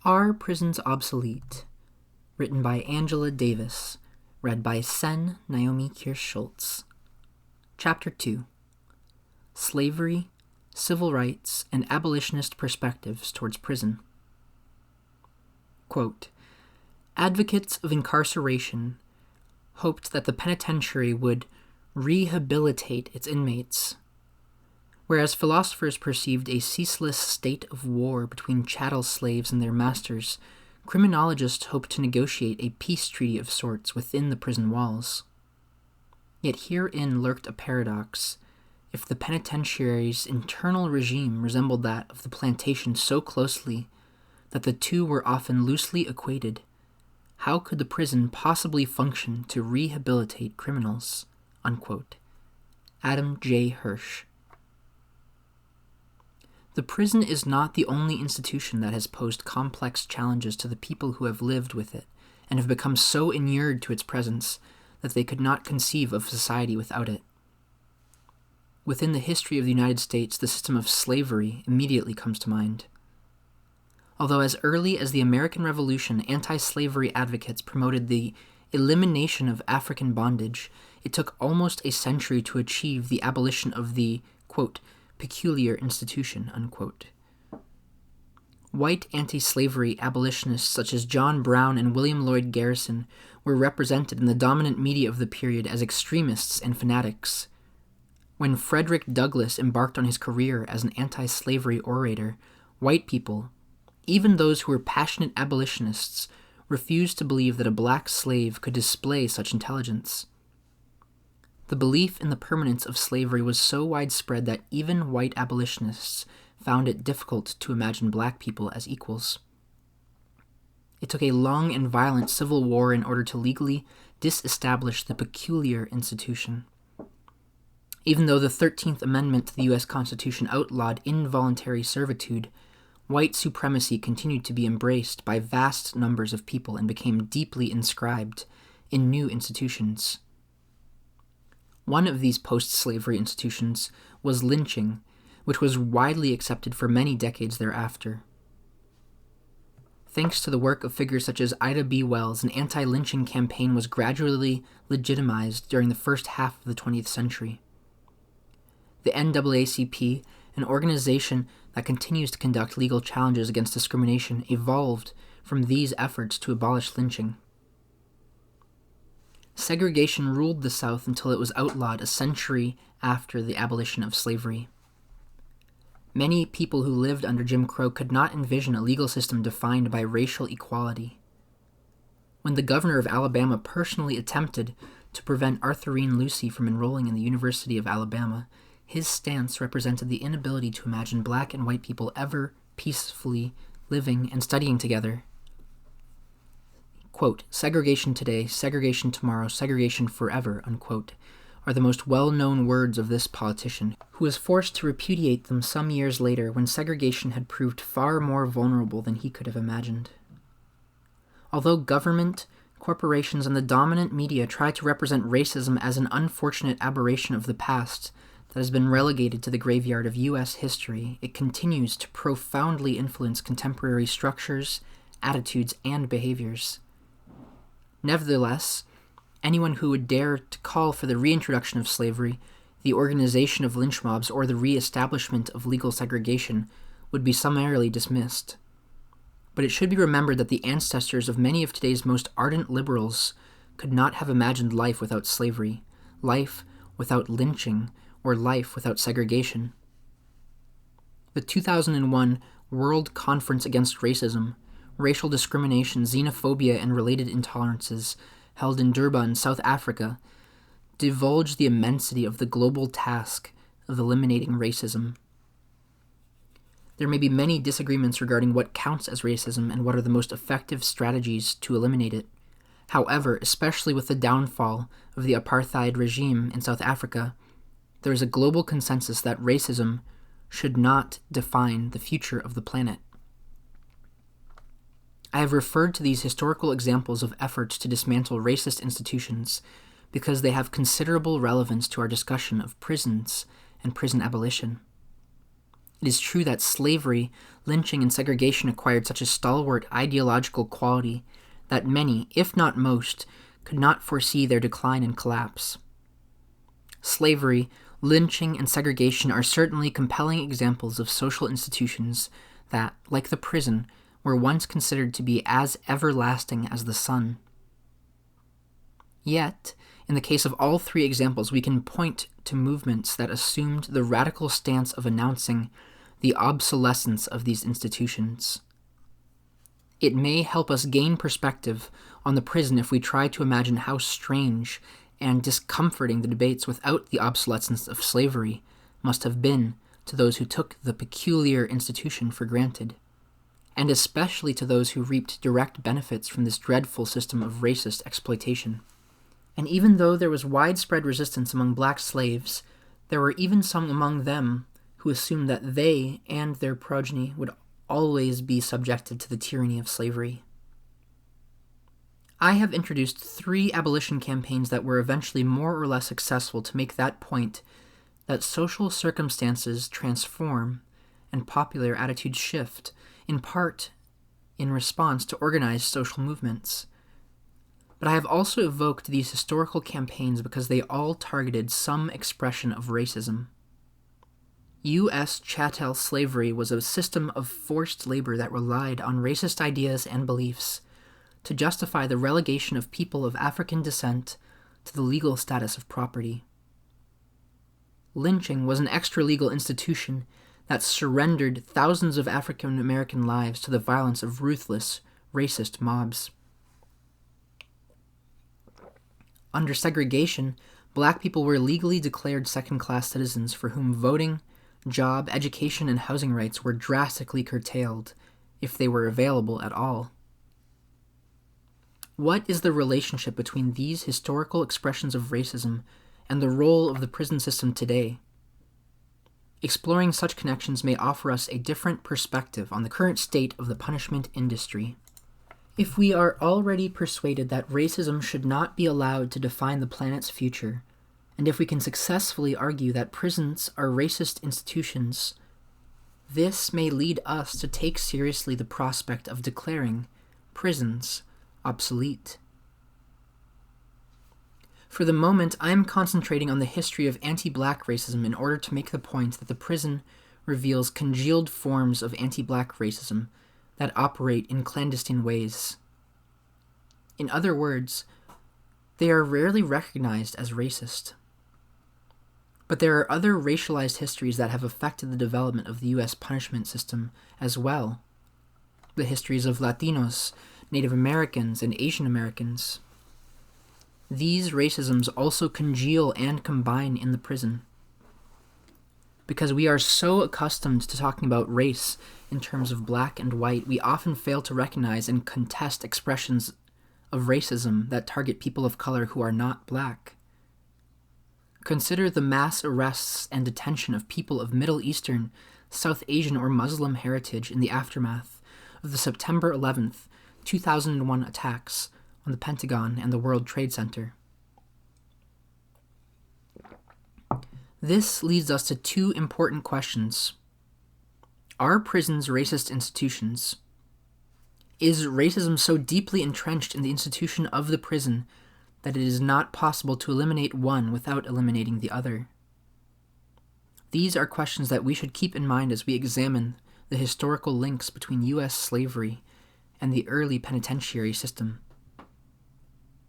Are Prisons Obsolete? Written by Angela Davis. Read by Sen Naomi Kirst-Schultz. Chapter 2. Slavery, Civil Rights, and Abolitionist Perspectives Towards Prison. Quote, advocates of incarceration hoped that the penitentiary would rehabilitate its inmates, whereas philosophers perceived a ceaseless state of war between chattel slaves and their masters. Criminologists hoped to negotiate a peace treaty of sorts within the prison walls. Yet herein lurked a paradox. If the penitentiary's internal regime resembled that of the plantation so closely that the two were often loosely equated, how could the prison possibly function to rehabilitate criminals? Unquote. Adam J. Hirsch. The prison is not the only institution that has posed complex challenges to the people who have lived with it and have become so inured to its presence that they could not conceive of society without it. Within the history of the United States, the system of slavery immediately comes to mind. Although as early as the American Revolution, anti-slavery advocates promoted the elimination of African bondage, it took almost a century to achieve the abolition of the, quote, peculiar institution, unquote. White anti-slavery abolitionists such as John Brown and William Lloyd Garrison were represented in the dominant media of the period as extremists and fanatics. When Frederick Douglass embarked on his career as an anti-slavery orator, white people, even those who were passionate abolitionists, refused to believe that a black slave could display such intelligence. The belief in the permanence of slavery was so widespread that even white abolitionists found it difficult to imagine black people as equals. It took a long and violent civil war in order to legally disestablish the peculiar institution. Even though the 13th Amendment to the U.S. Constitution outlawed involuntary servitude, white supremacy continued to be embraced by vast numbers of people and became deeply inscribed in new institutions. One of these post-slavery institutions was lynching, which was widely accepted for many decades thereafter. Thanks to the work of figures such as Ida B. Wells, an anti-lynching campaign was gradually legitimized during the first half of the 20th century. The NAACP, an organization that continues to conduct legal challenges against discrimination, evolved from these efforts to abolish lynching. Segregation ruled the South until it was outlawed a century after the abolition of slavery. Many people who lived under Jim Crow could not envision a legal system defined by racial equality. When the governor of Alabama personally attempted to prevent Arthurine Lucy from enrolling in the University of Alabama, his stance represented the inability to imagine black and white people ever peacefully living and studying together. Quote, segregation today, segregation tomorrow, segregation forever, unquote, are the most well-known words of this politician, who was forced to repudiate them some years later when segregation had proved far more vulnerable than he could have imagined. Although government, corporations, and the dominant media try to represent racism as an unfortunate aberration of the past that has been relegated to the graveyard of U.S. history, it continues to profoundly influence contemporary structures, attitudes, and behaviors. Nevertheless, anyone who would dare to call for the reintroduction of slavery, the organization of lynch mobs, or the re-establishment of legal segregation would be summarily dismissed. But it should be remembered that the ancestors of many of today's most ardent liberals could not have imagined life without slavery, life without lynching, or life without segregation. The 2001 World Conference Against Racism, Racial Discrimination, Xenophobia, and Related Intolerances, held in Durban, South Africa, divulged the immensity of the global task of eliminating racism. There may be many disagreements regarding what counts as racism and what are the most effective strategies to eliminate it. However, especially with the downfall of the apartheid regime in South Africa, there is a global consensus that racism should not define the future of the planet. I have referred to these historical examples of efforts to dismantle racist institutions because they have considerable relevance to our discussion of prisons and prison abolition. It is true that slavery, lynching, and segregation acquired such a stalwart ideological quality that many, if not most, could not foresee their decline and collapse. Slavery, lynching, and segregation are certainly compelling examples of social institutions that, like the prison, were once considered to be as everlasting as the sun. Yet, in the case of all three examples, we can point to movements that assumed the radical stance of announcing the obsolescence of these institutions. It may help us gain perspective on the prison if we try to imagine how strange and discomforting the debates without the obsolescence of slavery must have been to those who took the peculiar institution for granted, and especially to those who reaped direct benefits from this dreadful system of racist exploitation. And even though there was widespread resistance among black slaves, there were even some among them who assumed that they and their progeny would always be subjected to the tyranny of slavery. I have introduced 3 abolition campaigns that were eventually more or less successful to make that point that social circumstances transform and popular attitudes shift, in part in response to organized social movements. But I have also evoked these historical campaigns because they all targeted some expression of racism. U.S. chattel slavery was a system of forced labor that relied on racist ideas and beliefs to justify the relegation of people of African descent to the legal status of property. Lynching was an extra-legal institution that surrendered thousands of African American lives to the violence of ruthless, racist mobs. Under segregation, black people were legally declared second-class citizens for whom voting, job, education, and housing rights were drastically curtailed, if they were available at all. What is the relationship between these historical expressions of racism and the role of the prison system today? Exploring such connections may offer us a different perspective on the current state of the punishment industry. If we are already persuaded that racism should not be allowed to define the planet's future, and if we can successfully argue that prisons are racist institutions, this may lead us to take seriously the prospect of declaring prisons obsolete. For the moment, I am concentrating on the history of anti-black racism in order to make the point that the prison reveals congealed forms of anti-black racism that operate in clandestine ways. In other words, they are rarely recognized as racist. But there are other racialized histories that have affected the development of the U.S. punishment system as well. The histories of Latinos, Native Americans, and Asian Americans. These racisms also congeal and combine in the prison. Because we are so accustomed to talking about race in terms of black and white, we often fail to recognize and contest expressions of racism that target people of color who are not black. Consider the mass arrests and detention of people of Middle Eastern, South Asian, or Muslim heritage in the aftermath of the September 11th, 2001 attacks on the Pentagon and the World Trade Center. This leads us to 2 important questions. Are prisons racist institutions? Is racism so deeply entrenched in the institution of the prison that it is not possible to eliminate one without eliminating the other? These are questions that we should keep in mind as we examine the historical links between U.S. slavery and the early penitentiary system.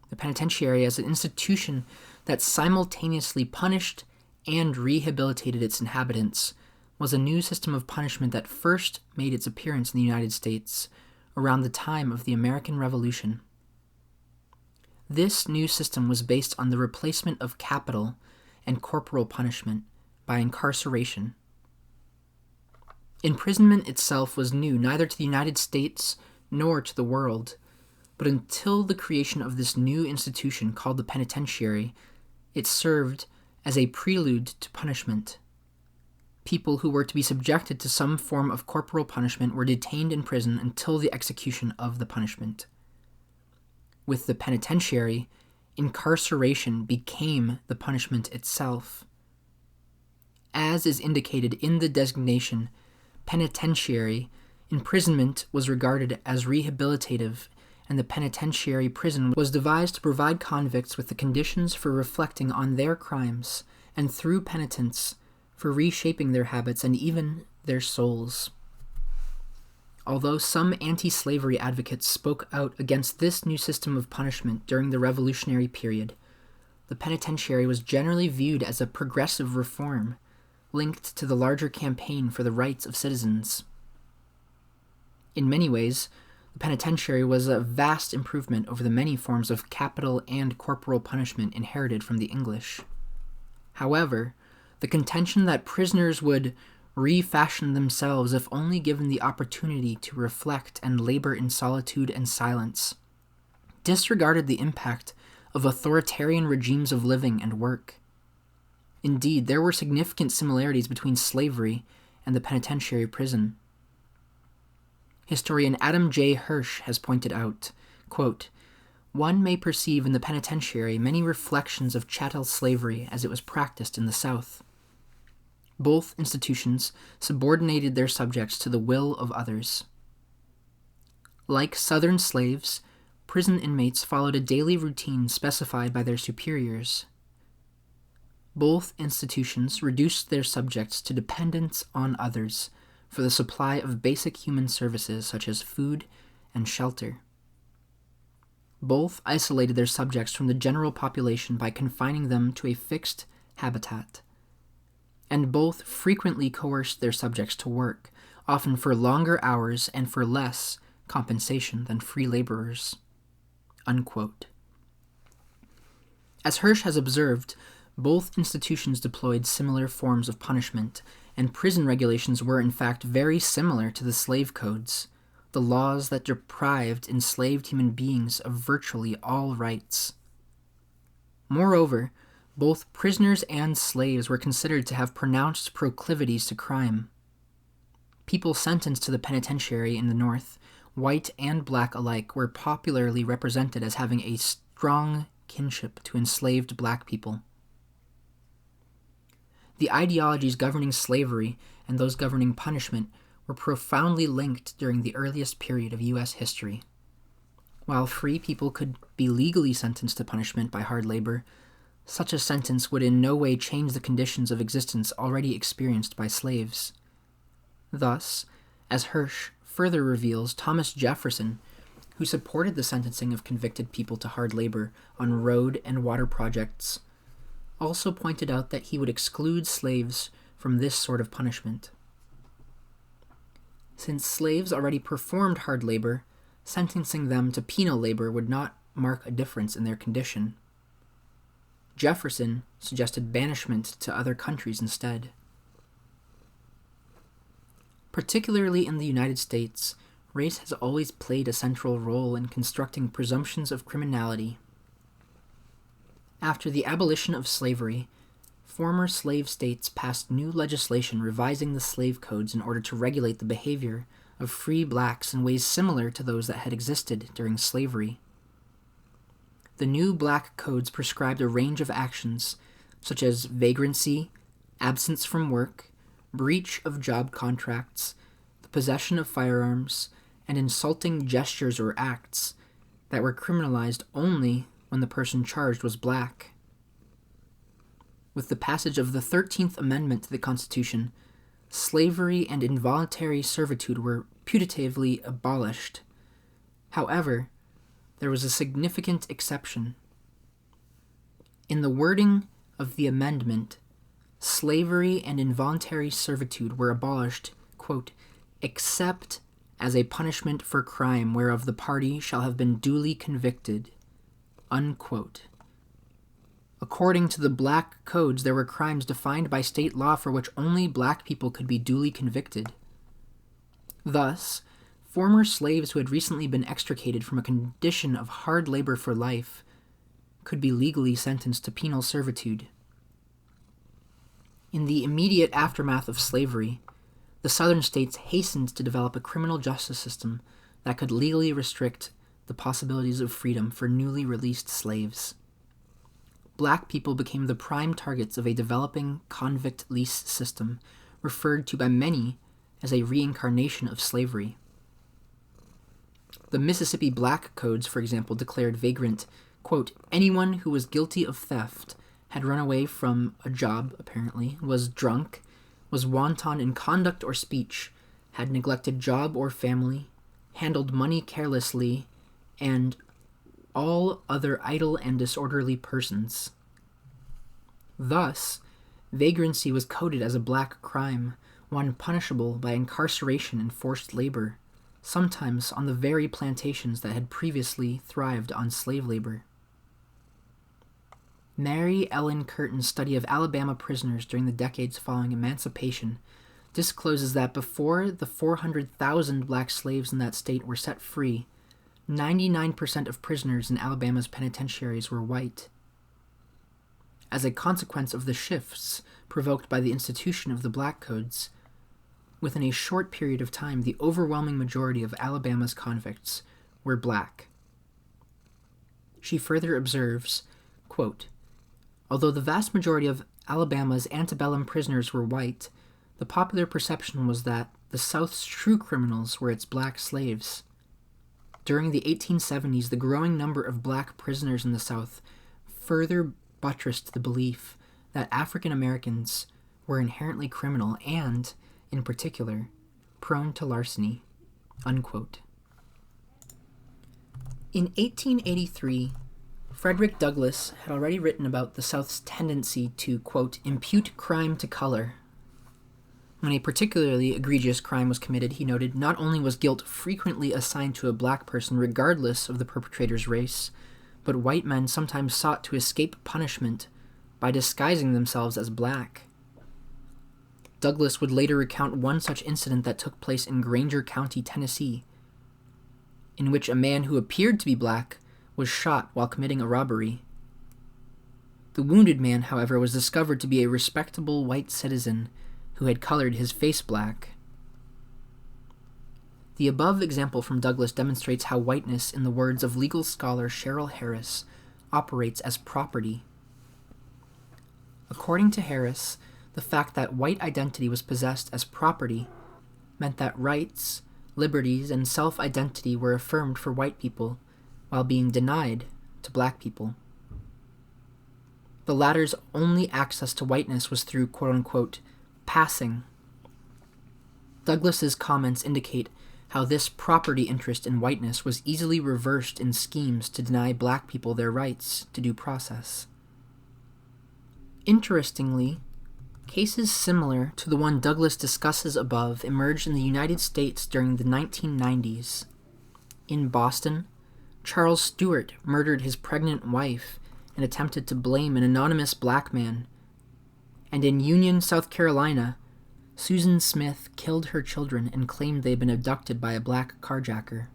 The penitentiary as an institution that simultaneously punished and rehabilitated its inhabitants was a new system of punishment that first made its appearance in the United States around the time of the American Revolution. This new system was based on the replacement of capital and corporal punishment by incarceration. Imprisonment itself was new neither to the United States nor to the world, but until the creation of this new institution called the penitentiary, it served as a prelude to punishment. People who were to be subjected to some form of corporal punishment were detained in prison until the execution of the punishment. With the penitentiary, incarceration became the punishment itself. As is indicated in the designation penitentiary, imprisonment was regarded as rehabilitative, and the penitentiary prison was devised to provide convicts with the conditions for reflecting on their crimes, and through penitence, for reshaping their habits and even their souls. Although some anti-slavery advocates spoke out against this new system of punishment during the Revolutionary period, the penitentiary was generally viewed as a progressive reform, linked to the larger campaign for the rights of citizens. In many ways, the penitentiary was a vast improvement over the many forms of capital and corporal punishment inherited from the English. However, the contention that prisoners would refashion themselves if only given the opportunity to reflect and labor in solitude and silence disregarded the impact of authoritarian regimes of living and work. Indeed, there were significant similarities between slavery and the penitentiary prison. Historian Adam J. Hirsch has pointed out, quote, "One may perceive in the penitentiary many reflections of chattel slavery as it was practiced in the South. Both institutions subordinated their subjects to the will of others. Like Southern slaves, prison inmates followed a daily routine specified by their superiors. Both institutions reduced their subjects to dependence on others for the supply of basic human services such as food and shelter. Both isolated their subjects from the general population by confining them to a fixed habitat. And both frequently coerced their subjects to work, often for longer hours and for less compensation than free laborers." Unquote. As Hirsch has observed, both institutions deployed similar forms of punishment, and prison regulations were in fact very similar to the slave codes, the laws that deprived enslaved human beings of virtually all rights. Moreover, both prisoners and slaves were considered to have pronounced proclivities to crime. People sentenced to the penitentiary in the North, white and black alike, were popularly represented as having a strong kinship to enslaved black people. The ideologies governing slavery and those governing punishment were profoundly linked during the earliest period of U.S. history. While free people could be legally sentenced to punishment by hard labor, such a sentence would in no way change the conditions of existence already experienced by slaves. Thus, as Hirsch further reveals, Thomas Jefferson, who supported the sentencing of convicted people to hard labor on road and water projects, also pointed out that he would exclude slaves from this sort of punishment. Since slaves already performed hard labor, sentencing them to penal labor would not mark a difference in their condition. Jefferson suggested banishment to other countries instead. Particularly in the United States, race has always played a central role in constructing presumptions of criminality. After the abolition of slavery, former slave states passed new legislation revising the slave codes in order to regulate the behavior of free blacks in ways similar to those that had existed during slavery. The new black codes prescribed a range of actions, such as vagrancy, absence from work, breach of job contracts, the possession of firearms, and insulting gestures or acts that were criminalized only when the person charged was black. With the passage of the 13th Amendment to the Constitution, slavery and involuntary servitude were putatively abolished. However, there was a significant exception. In the wording of the amendment, slavery and involuntary servitude were abolished, quote, "except as a punishment for crime whereof the party shall have been duly convicted," unquote. According to the black codes, there were crimes defined by state law for which only black people could be duly convicted. Thus, former slaves who had recently been extricated from a condition of hard labor for life could be legally sentenced to penal servitude. In the immediate aftermath of slavery, the Southern states hastened to develop a criminal justice system that could legally restrict the possibilities of freedom for newly released slaves. Black people became the prime targets of a developing convict lease system referred to by many as a reincarnation of slavery. The Mississippi Black Codes, for example, declared vagrant, quote, anyone who was guilty of theft, had run away from a job, apparently, was drunk, was wanton in conduct or speech, had neglected job or family, handled money carelessly, and all other idle and disorderly persons. Thus, vagrancy was coded as a black crime, one punishable by incarceration and forced labor, sometimes on the very plantations that had previously thrived on slave labor. Mary Ellen Curtin's study of Alabama prisoners during the decades following emancipation discloses that before the 400,000 black slaves in that state were set free, 99% of prisoners in Alabama's penitentiaries were white. As a consequence of the shifts provoked by the institution of the Black Codes, within a short period of time, the overwhelming majority of Alabama's convicts were black. She further observes, quote, although the vast majority of Alabama's antebellum prisoners were white, the popular perception was that the South's true criminals were its black slaves. During the 1870s, the growing number of black prisoners in the South further buttressed the belief that African Americans were inherently criminal and, in particular, prone to larceny, unquote. In 1883, Frederick Douglass had already written about the South's tendency to, quote, impute crime to color. When a particularly egregious crime was committed, he noted, not only was guilt frequently assigned to a black person regardless of the perpetrator's race, but white men sometimes sought to escape punishment by disguising themselves as black. Douglass would later recount one such incident that took place in Granger County, Tennessee, in which a man who appeared to be black was shot while committing a robbery. The wounded man, however, was discovered to be a respectable white citizen who had colored his face black. The above example from Douglass demonstrates how whiteness, in the words of legal scholar Cheryl Harris, operates as property. According to Harris, the fact that white identity was possessed as property meant that rights, liberties, and self-identity were affirmed for white people while being denied to black people. The latter's only access to whiteness was through quote-unquote passing. Douglass's comments indicate how this property interest in whiteness was easily reversed in schemes to deny black people their rights to due process. Interestingly, cases similar to the one Douglass discusses above emerged in the United States during the 1990s. In Boston, Charles Stewart murdered his pregnant wife and attempted to blame an anonymous black man. And in Union, South Carolina, Susan Smith killed her children and claimed they had been abducted by a black carjacker.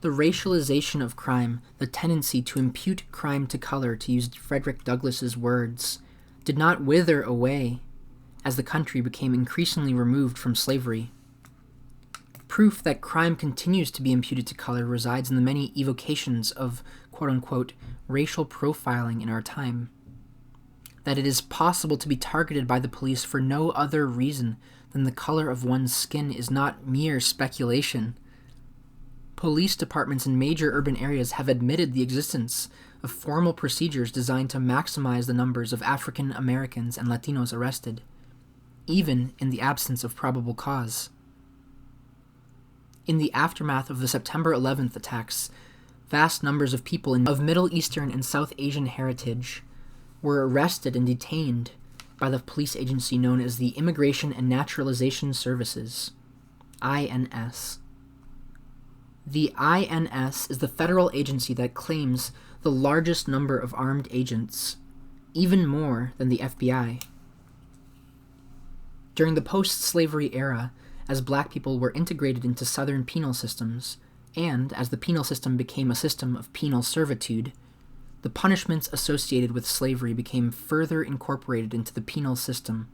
The racialization of crime, the tendency to impute crime to color, to use Frederick Douglass's words, did not wither away as the country became increasingly removed from slavery. Proof that crime continues to be imputed to color resides in the many evocations of quote-unquote racial profiling in our time. That it is possible to be targeted by the police for no other reason than the color of one's skin is not mere speculation. Police departments in major urban areas have admitted the existence of formal procedures designed to maximize the numbers of African Americans and Latinos arrested, even in the absence of probable cause. In the aftermath of the September 11th attacks, vast numbers of people of Middle Eastern and South Asian heritage were arrested and detained by the police agency known as the Immigration and Naturalization Services, INS. The INS is the federal agency that claims the largest number of armed agents, even more than the FBI. During the post-slavery era, as black people were integrated into Southern penal systems, and as the penal system became a system of penal servitude, the punishments associated with slavery became further incorporated into the penal system.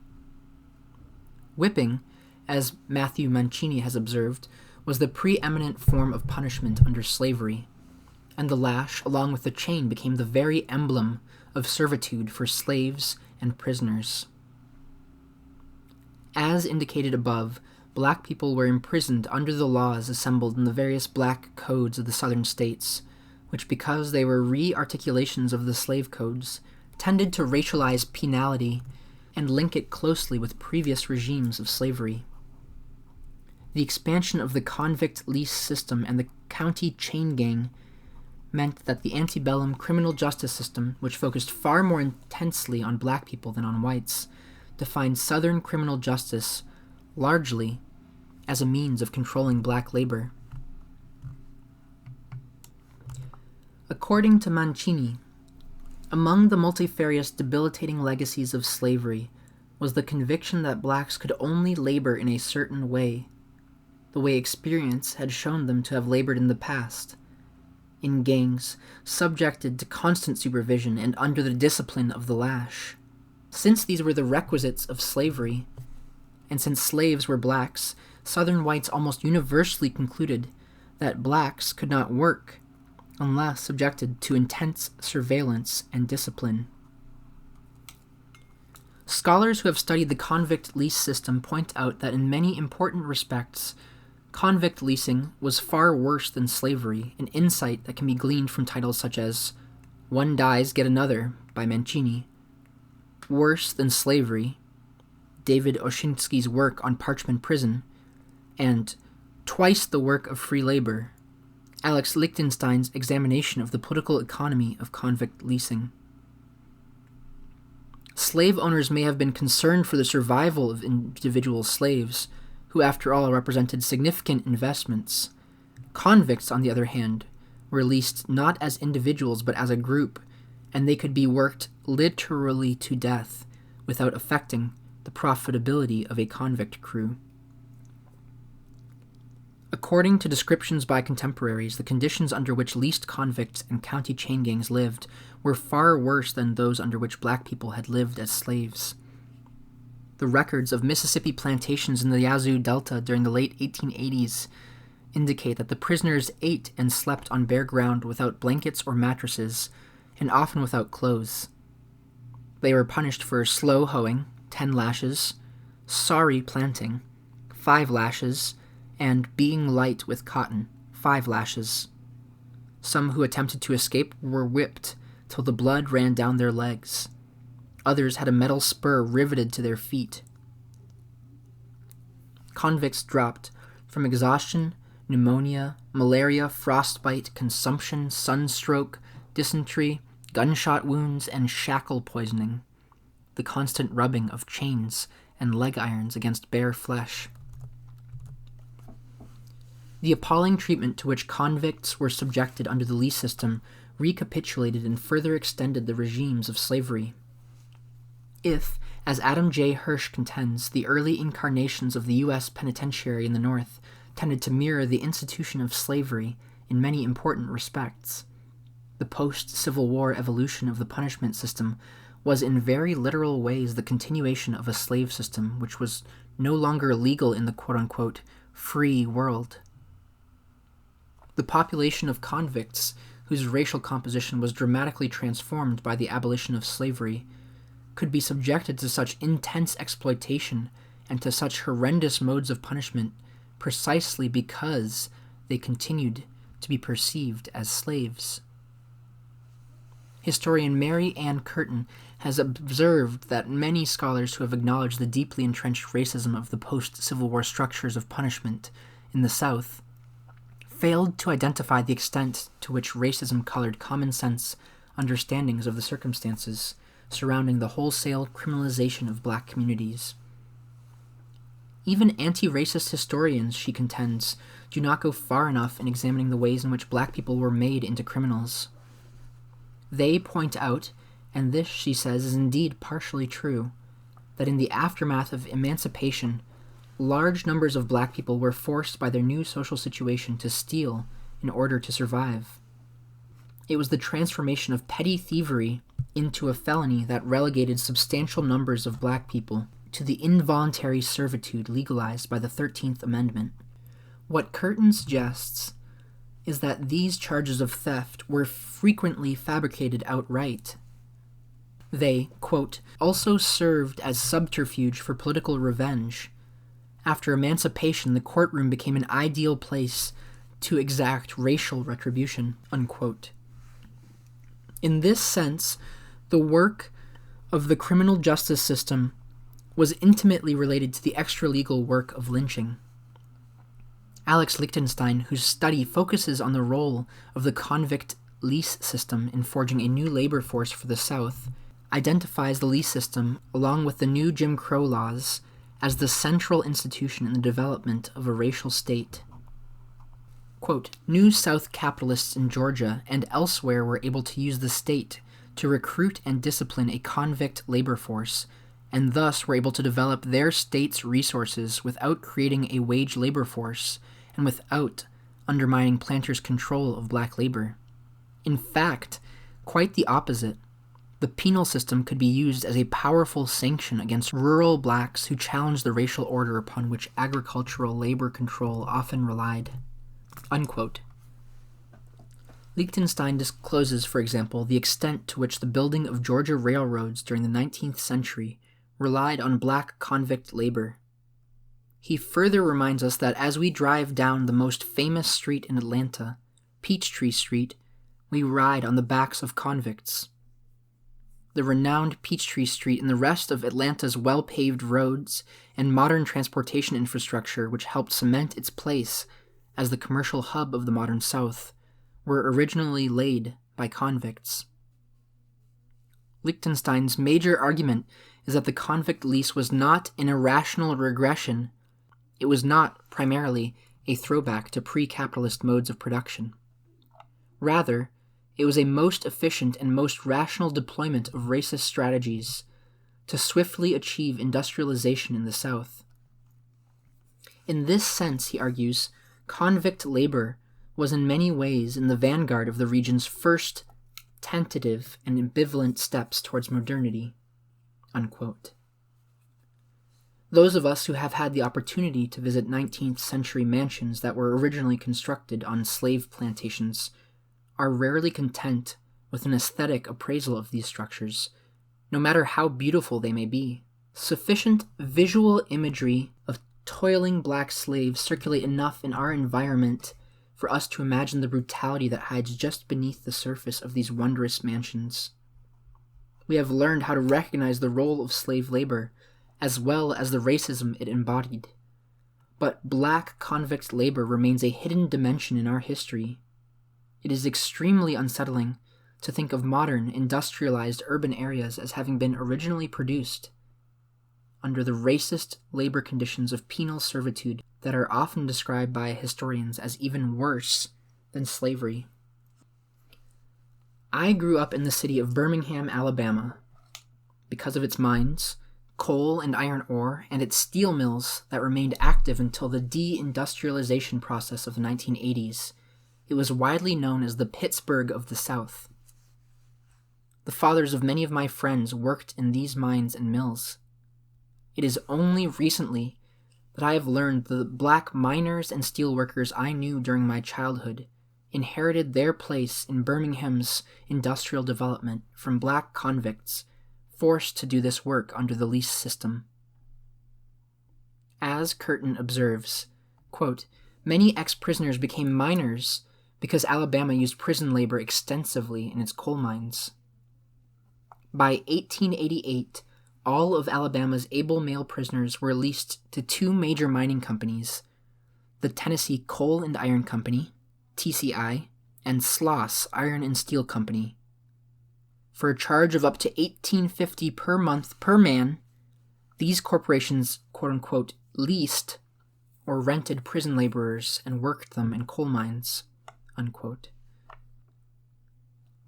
Whipping, as Matthew Mancini has observed, was the preeminent form of punishment under slavery, and the lash, along with the chain, became the very emblem of servitude for slaves and prisoners. As indicated above, black people were imprisoned under the laws assembled in the various black codes of the southern states, which, because they were re-articulations of the slave codes, tended to racialize penality and link it closely with previous regimes of slavery. The expansion of the convict lease system and the county chain gang meant that the antebellum criminal justice system, which focused far more intensely on black people than on whites, defined Southern criminal justice largely as a means of controlling black labor. According to Mancini, among the multifarious debilitating legacies of slavery was the conviction that blacks could only labor in a certain way, the way experience had shown them to have labored in the past, in gangs, subjected to constant supervision and under the discipline of the lash. Since these were the requisites of slavery, and since slaves were blacks, Southern whites almost universally concluded that blacks could not work unless subjected to intense surveillance and discipline. Scholars who have studied the convict lease system point out that in many important respects, convict leasing was far worse than slavery, an insight that can be gleaned from titles such as One Dies, Get Another by Mancini, Worse Than Slavery, David Oshinsky's work on Parchment Prison, and Twice the Work of Free Labor, Alex Lichtenstein's examination of the political economy of convict leasing. Slave owners may have been concerned for the survival of individual slaves, who after all represented significant investments. Convicts, on the other hand, were leased not as individuals but as a group, and they could be worked literally to death without affecting the profitability of a convict crew. According to descriptions by contemporaries, the conditions under which leased convicts and county chain gangs lived were far worse than those under which black people had lived as slaves. The records of Mississippi plantations in the Yazoo Delta during the late 1880s indicate that the prisoners ate and slept on bare ground without blankets or mattresses, and often without clothes. They were punished for slow hoeing, 10 lashes, sorry planting, 5 lashes, and being light with cotton, 5 lashes. Some who attempted to escape were whipped till the blood ran down their legs. Others had a metal spur riveted to their feet. Convicts dropped from exhaustion, pneumonia, malaria, frostbite, consumption, sunstroke, dysentery, gunshot wounds, and shackle poisoning, the constant rubbing of chains and leg irons against bare flesh. The appalling treatment to which convicts were subjected under the lease system recapitulated and further extended the regimes of slavery. If, as Adam J. Hirsch contends, the early incarnations of the U.S. penitentiary in the North tended to mirror the institution of slavery in many important respects, the post-Civil War evolution of the punishment system was in very literal ways the continuation of a slave system which was no longer legal in the quote-unquote free world. The population of convicts, whose racial composition was dramatically transformed by the abolition of slavery, could be subjected to such intense exploitation and to such horrendous modes of punishment precisely because they continued to be perceived as slaves. Historian Mary Ann Curtin has observed that many scholars who have acknowledged the deeply entrenched racism of the post-Civil War structures of punishment in the South failed to identify the extent to which racism colored common-sense understandings of the circumstances surrounding the wholesale criminalization of black communities. Even anti-racist historians, she contends, do not go far enough in examining the ways in which black people were made into criminals. They point out, and this, she says, is indeed partially true, that in the aftermath of emancipation, large numbers of black people were forced by their new social situation to steal in order to survive. It was the transformation of petty thievery into a felony that relegated substantial numbers of black people to the involuntary servitude legalized by the 13th Amendment. What Curtin suggests is that these charges of theft were frequently fabricated outright. They, quote, also served as subterfuge for political revenge. After emancipation, the courtroom became an ideal place to exact racial retribution, unquote. In this sense, the work of the criminal justice system was intimately related to the extralegal work of lynching. Alex Lichtenstein, whose study focuses on the role of the convict lease system in forging a new labor force for the South, identifies the lease system, along with the new Jim Crow laws, as the central institution in the development of a racial state. Quote, New South capitalists in Georgia and elsewhere were able to use the state to recruit and discipline a convict labor force, and thus were able to develop their state's resources without creating a wage labor force and without undermining planters' control of black labor. In fact, quite the opposite. The penal system could be used as a powerful sanction against rural blacks who challenged the racial order upon which agricultural labor control often relied. Unquote. Lichtenstein discloses, for example, the extent to which the building of Georgia railroads during the 19th century relied on black convict labor. He further reminds us that as we drive down the most famous street in Atlanta, Peachtree Street, we ride on the backs of convicts. The renowned Peachtree Street and the rest of Atlanta's well-paved roads and modern transportation infrastructure, which helped cement its place as the commercial hub of the modern South, were originally laid by convicts. Lichtenstein's major argument is that the convict lease was not an irrational regression. It was not, primarily, a throwback to pre-capitalist modes of production. Rather, it was a most efficient and most rational deployment of racist strategies to swiftly achieve industrialization in the South. In this sense, he argues, convict labor was in many ways in the vanguard of the region's first tentative and ambivalent steps towards modernity. Unquote. Those of us who have had the opportunity to visit 19th century mansions that were originally constructed on slave plantations are rarely content with an aesthetic appraisal of these structures, no matter how beautiful they may be. Sufficient visual imagery of toiling black slaves circulate enough in our environment for us to imagine the brutality that hides just beneath the surface of these wondrous mansions. We have learned how to recognize the role of slave labor, as well as the racism it embodied. But black convict labor remains a hidden dimension in our history. It is extremely unsettling to think of modern, industrialized urban areas as having been originally produced under the racist labor conditions of penal servitude that are often described by historians as even worse than slavery. I grew up in the city of Birmingham, Alabama, because of its mines, coal and iron ore, and its steel mills that remained active until the de-industrialization process of the 1980s. It was widely known as the Pittsburgh of the South. The fathers of many of my friends worked in these mines and mills. It is only recently that I have learned that the black miners and steelworkers I knew during my childhood inherited their place in Birmingham's industrial development from black convicts forced to do this work under the lease system. As Curtin observes, quote, many ex-prisoners became miners because Alabama used prison labor extensively in its coal mines. By 1888, all of Alabama's able male prisoners were leased to two major mining companies, the Tennessee Coal and Iron Company, TCI, and Sloss Iron and Steel Company. For a charge of up to $18.50 per month per man, these corporations, quote-unquote, leased or rented prison laborers and worked them in coal mines, unquote.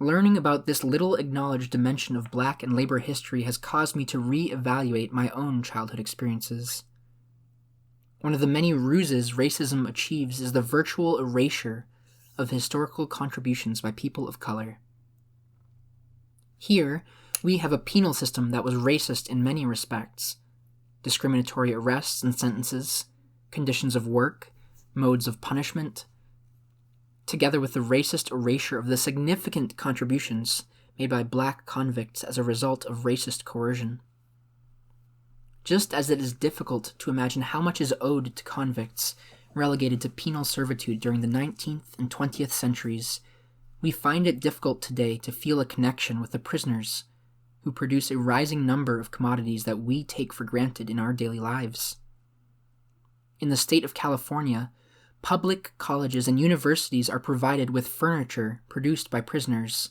Learning about this little acknowledged dimension of black and labor history has caused me to re-evaluate my own childhood experiences. One of the many ruses racism achieves is the virtual erasure of historical contributions by people of color. Here, we have a penal system that was racist in many respects. Discriminatory arrests and sentences, conditions of work, modes of punishment, together with the racist erasure of the significant contributions made by black convicts as a result of racist coercion. Just as it is difficult to imagine how much is owed to convicts relegated to penal servitude during the 19th and 20th centuries, we find it difficult today to feel a connection with the prisoners who produce a rising number of commodities that we take for granted in our daily lives. In the state of California, public colleges and universities are provided with furniture produced by prisoners,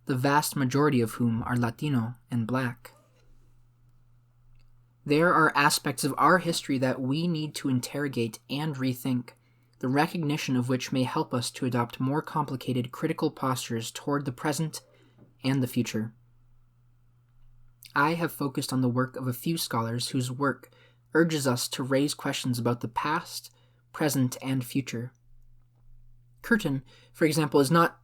the vast majority of whom are Latino and Black. There are aspects of our history that we need to interrogate and rethink, the recognition of which may help us to adopt more complicated critical postures toward the present and the future. I have focused on the work of a few scholars whose work urges us to raise questions about the past, present, and future. Curtin, for example, is not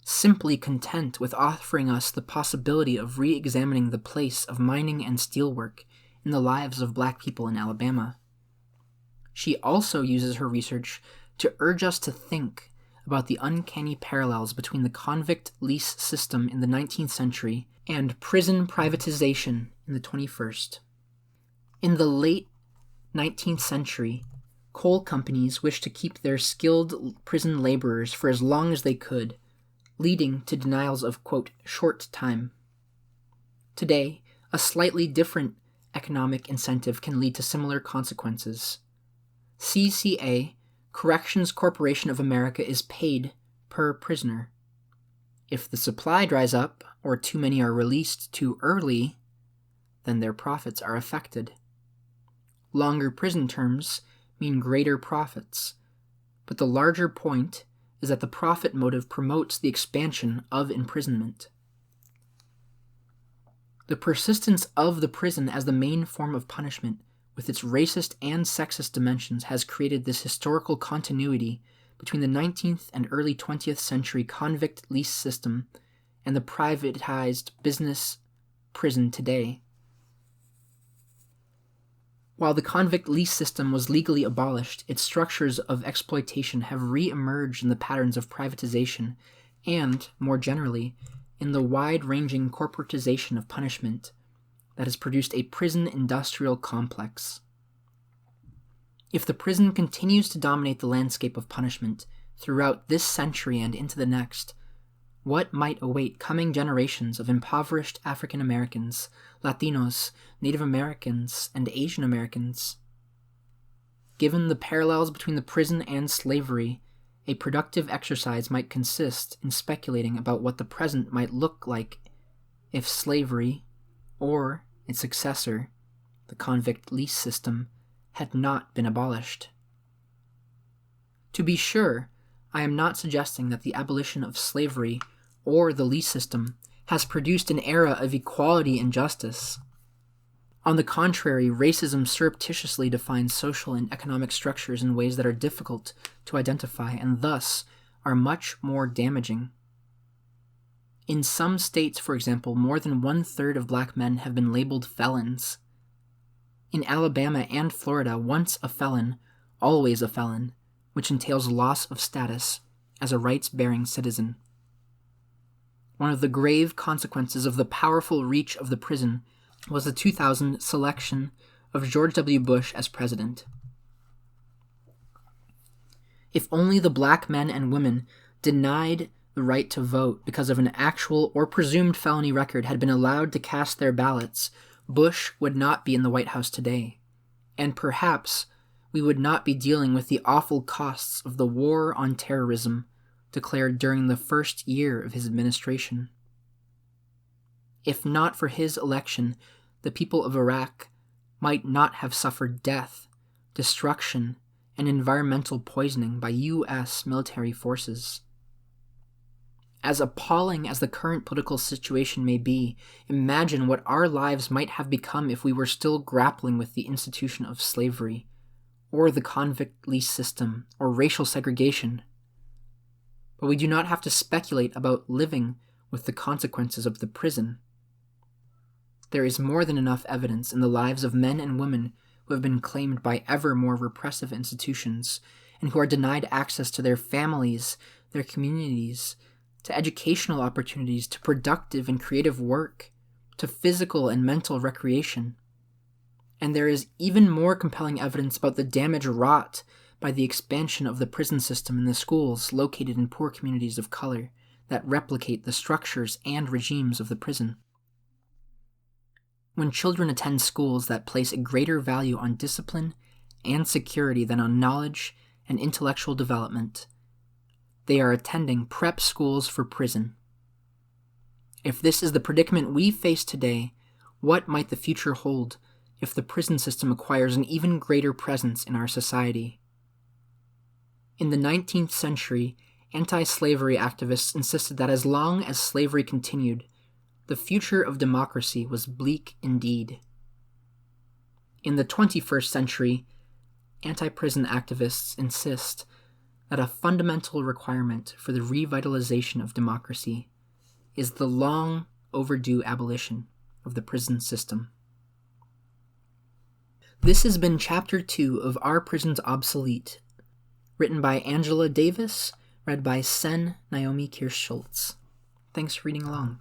simply content with offering us the possibility of re-examining the place of mining and steelwork in the lives of Black people in Alabama. She also uses her research to urge us to think about the uncanny parallels between the convict lease system in the 19th century and prison privatization in the 21st. In the late 19th century, coal companies wished to keep their skilled prison laborers for as long as they could, leading to denials of, quote, short time. Today, a slightly different economic incentive can lead to similar consequences. CCA, Corrections Corporation of America, is paid per prisoner. If the supply dries up, or too many are released too early, then their profits are affected. Longer prison terms mean greater profits, but the larger point is that the profit motive promotes the expansion of imprisonment. The persistence of the prison as the main form of punishment, with its racist and sexist dimensions, has created this historical continuity between the 19th and early 20th century convict lease system and the privatized business prison today. While the convict lease system was legally abolished, its structures of exploitation have re-emerged in the patterns of privatization and, more generally, in the wide-ranging corporatization of punishment that has produced a prison industrial complex. If the prison continues to dominate the landscape of punishment throughout this century and into the next, what might await coming generations of impoverished African Americans, Latinos, Native Americans, and Asian Americans? Given the parallels between the prison and slavery, a productive exercise might consist in speculating about what the present might look like if slavery, or its successor, the convict lease system, had not been abolished. To be sure, I am not suggesting that the abolition of slavery or the lease system has produced an era of equality and justice. On the contrary, racism surreptitiously defines social and economic structures in ways that are difficult to identify and thus are much more damaging. In some states, for example, more than 1/3 of Black men have been labeled felons. In Alabama and Florida, once a felon, always a felon, which entails loss of status as a rights-bearing citizen. One of the grave consequences of the powerful reach of the prison was the 2000 selection of George W. Bush as president. If only the Black men and women denied the right to vote because of an actual or presumed felony record had been allowed to cast their ballots, Bush would not be in the White House today, and perhaps we would not be dealing with the awful costs of the war on terrorism declared during the first year of his administration. If not for his election, the people of Iraq might not have suffered death, destruction, and environmental poisoning by U.S. military forces. As appalling as the current political situation may be, imagine what our lives might have become if we were still grappling with the institution of slavery, or the convict lease system, or racial segregation. But we do not have to speculate about living with the consequences of the prison. There is more than enough evidence in the lives of men and women who have been claimed by ever more repressive institutions, and who are denied access to their families, their communities, to educational opportunities, to productive and creative work, to physical and mental recreation. And there is even more compelling evidence about the damage wrought by the expansion of the prison system in the schools located in poor communities of color that replicate the structures and regimes of the prison. When children attend schools that place a greater value on discipline and security than on knowledge and intellectual development, they are attending prep schools for prison. If this is the predicament we face today, what might the future hold if the prison system acquires an even greater presence in our society? In the 19th century, anti-slavery activists insisted that as long as slavery continued, the future of democracy was bleak indeed. In the 21st century, anti-prison activists insist that a fundamental requirement for the revitalization of democracy is the long overdue abolition of the prison system. This has been Chapter 2 of Are Prisons Obsolete? Written by Angela Davis, read by Naomi Kirst-Schultz. Thanks for reading along.